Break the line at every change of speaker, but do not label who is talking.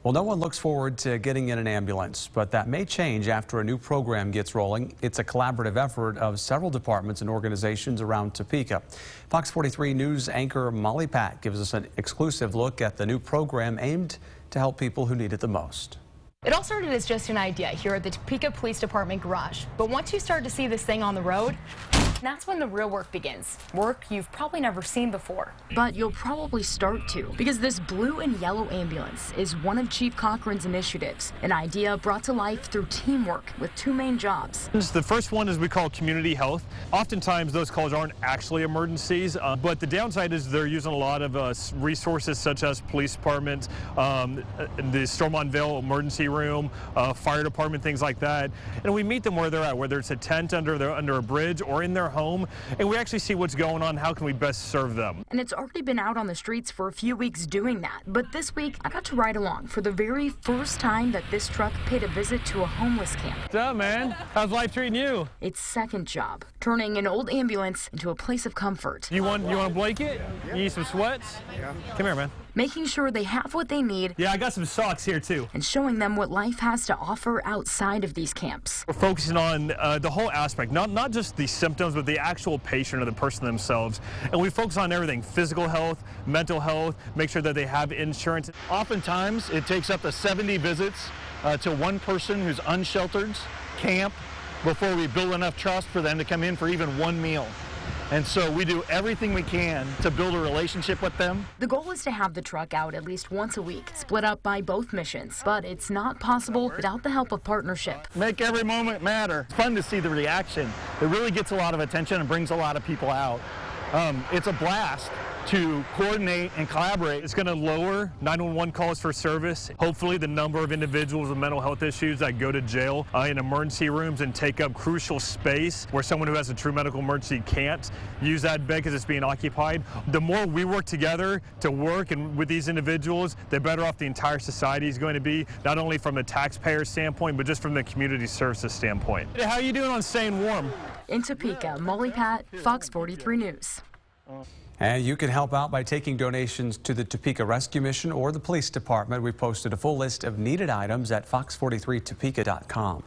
Well, no one looks forward to getting in an ambulance, but that may change after a new program gets rolling. It's a collaborative effort of several departments and organizations around Topeka. Fox 43 News anchor Molly Pat gives us an exclusive look at the new program aimed to help people who need it the most.
It all started as just an idea here at the Topeka Police Department garage. But once you start to see this thing on the road, that's when the real work begins. Work you've probably never seen before. But you'll probably start to, because this blue and yellow ambulance is one of Chief Cochran's initiatives, an idea brought to life through teamwork with two main jobs.
The first one is we call community health. Oftentimes those calls aren't actually emergencies, but the downside is they're using a lot of resources such as police department, the Stormont-Vail emergency room, fire department, things like that. And we meet them where they're at, whether it's a tent under a bridge or in their home, and we actually see what's going on, how can we best serve them.
And it's already been out on the streets for a few weeks doing that, but this week I got to ride along for the very first time that this truck paid a visit to a homeless camp.
What's up, man? How's life treating you?
Its second job, turning an old ambulance into a place of comfort.
You want a blanket? You need some sweats?
Yeah.
Come here, man.
Making sure they have what they need.
Yeah, I got some socks here too.
And showing them what life has to offer outside of these camps.
We're focusing on the whole aspect, not just the symptoms, but the actual patient or the person themselves. And we focus on everything: physical health, mental health, make sure that they have insurance.
Oftentimes, it takes up to 70 visits to one person who's unsheltered, camp, before we build enough trust for them to come in for even one meal. And so we do everything we can to build a relationship with them.
The goal is to have the truck out at least once a week, split up by both missions. But it's not possible without the help of partnership.
Make every moment matter. It's fun to see the reaction. It really gets a lot of attention and brings a lot of people out. It's a blast to coordinate and collaborate.
It's going to lower 911 calls for service. Hopefully the number of individuals with mental health issues that go to jail in emergency rooms and take up crucial space where someone who has a true medical emergency can't use that bed because it's being occupied. The more we work together to work and with these individuals, the better off the entire society is going to be, not only from a taxpayer standpoint, but just from the community services standpoint. How are you doing on staying warm?
In Topeka, Molly Pat, Fox 43 News.
And you can help out by taking donations to the Topeka Rescue Mission or the Police Department. We've posted a full list of needed items at fox43topeka.com.